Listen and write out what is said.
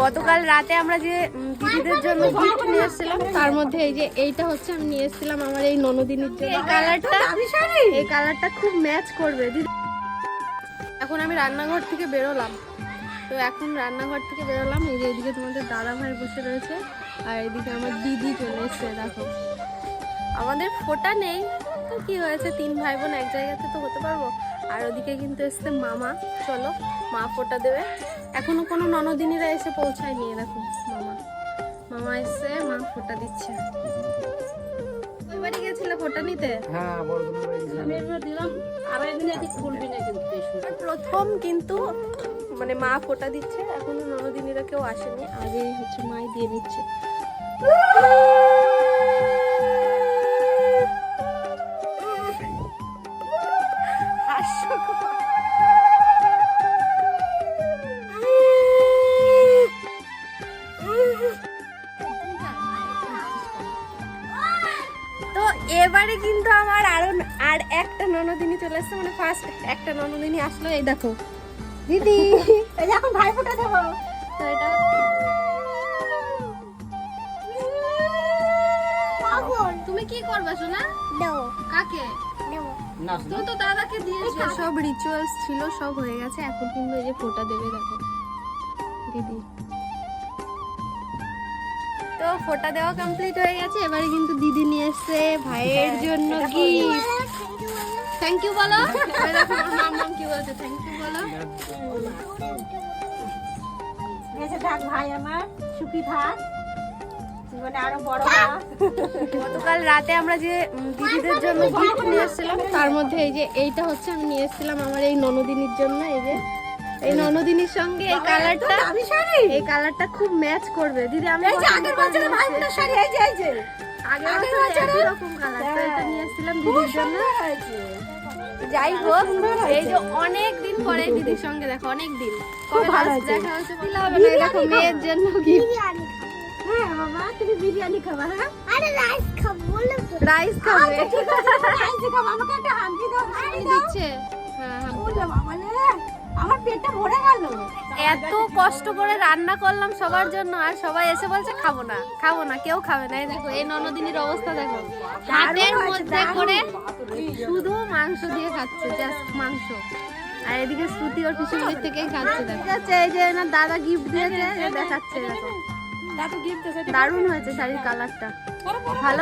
গতকাল রাতে আমরা যে দিদিদের জন্য গিফট নিয়ে এসেছিলাম তার মধ্যে এই যে এইটা হচ্ছে আমি নিয়ে এসেছিলাম আমার এই ননদিনীর জন্য। এই কালারটা খুব ম্যাচ করবে দিদি। এখন আমি রান্নাঘর থেকে বেরোলাম, তো এখন রান্নাঘর থেকে বেরোলাম এই যে এদিকে তোমাদের দাদা ভাই বসে রয়েছে আর এদিকে আমার দিদি চলে এসছে। দেখো আমাদের ফোঁটা নেই তো কি হয়েছে, 3 ভাই বোন এক জায়গাতে তো হতে পারবো। আর ওদিকে কিন্তু এসছে মামা, চলো মা ফোঁটা দেবে। এখনো কোনো ননদিনীরা এসে পৌঁছায়নি। দেখো মামা এসছে, মা ফোঁটা দিচ্ছে। ওই বাড়ি গেছিলে ফোঁটা নিতে? হ্যাঁ দিলাম আড়াই দিন আগে খুলবি না কিন্তু প্রথম কিন্তু মানে মা ফোঁটা দিচ্ছে, এখনো ননদিনীরা কেউ আসেনি। আগে হচ্ছে মাই দিয়ে নিচ্ছে। তো এবারে কিন্তু আমার আর একটা ননদিনী চলে আসছে, মানে ফার্স্ট একটা ননদিনী আসলো। এই দেখো দিদি, এই যে এখন ভাই ফোঁটা দেবো। তো এটা তুমি কি করবে সোনা? কাকে? তুমি তো দাদাকে দিয়েছো। সব রিচুয়ালস ছিল, সব হয়ে গেছে, এখন কিন্তু এই যে ফোঁটা দেবে। দেখো দিদি, তো ফোঁটা দেওয়া কমপ্লিট হয়ে গেছে। এবারে কিন্তু দিদি নিয়ে এসছে ভাইয়ের জন্য গিফট। থ্যাংক ইউ বলো। দেখো মাম কি বলছে, থ্যাংক ইউ বলো। বেঁচে থাক ভাই আমার, সুখী থাক, জীবনে আরো বড় হা। গতকাল রাতে আমরা যে দিদিদের জন্য গিফট নিয়ে এসেছিলাম তার মধ্যে এই যে এইটা হচ্ছে আমি নিয়ে এসেছিলাম আমার এই ননদিনীর জন্য। এই যে এই ননদিনীর সঙ্গে এই কালারটা খুব ম্যাচ করবে দিদি। আমি আগের বছর ভাই ফোঁটা শাড়ি এই যে আগের বছর এরকম কালার, তো এটা নিয়ে এসেছিলাম দিদির জন্য। যাই হোক, এই যে অনেক দিন পরে দিদির সঙ্গে দেখো, অনেক দিন কবে দেখা হয়েছে বললে হবে না। দেখো মেয়ের জন্য গিফট। হ্যাঁ বাবা, তুমি বিরিয়ানি খাবা? হ্যাঁ, আরে রাইস খাবো বললাম তো। রাইস খাবে? ঠিক আছে, রাইস খাবো। আমাকে একটা হাম্পি দাও। দিচ্ছে। হ্যাঁ বললাম বাবা রে, আমার পেটটা ভরে গেল। এত কষ্ট করে রান্না করলাম সবার জন্য, আর সবাই এসে বলছে খাবো না খাবো না, কেউ খাবে না। এই দেখো এই ননদিনীর অবস্থা দেখো, হাতের মধ্যে করে শুধু মাংস দিয়ে খাচ্ছে, জাস্ট মাংস। আর এদিকে শ্রুতি ওর পিছনের থেকেই খাচ্ছে। দেখো এই যে না দাদা গিফট দিয়েছে, দেখাচ্ছে। দেখো দারুণ হয়েছে শাড়ির কালারটা, ভালো।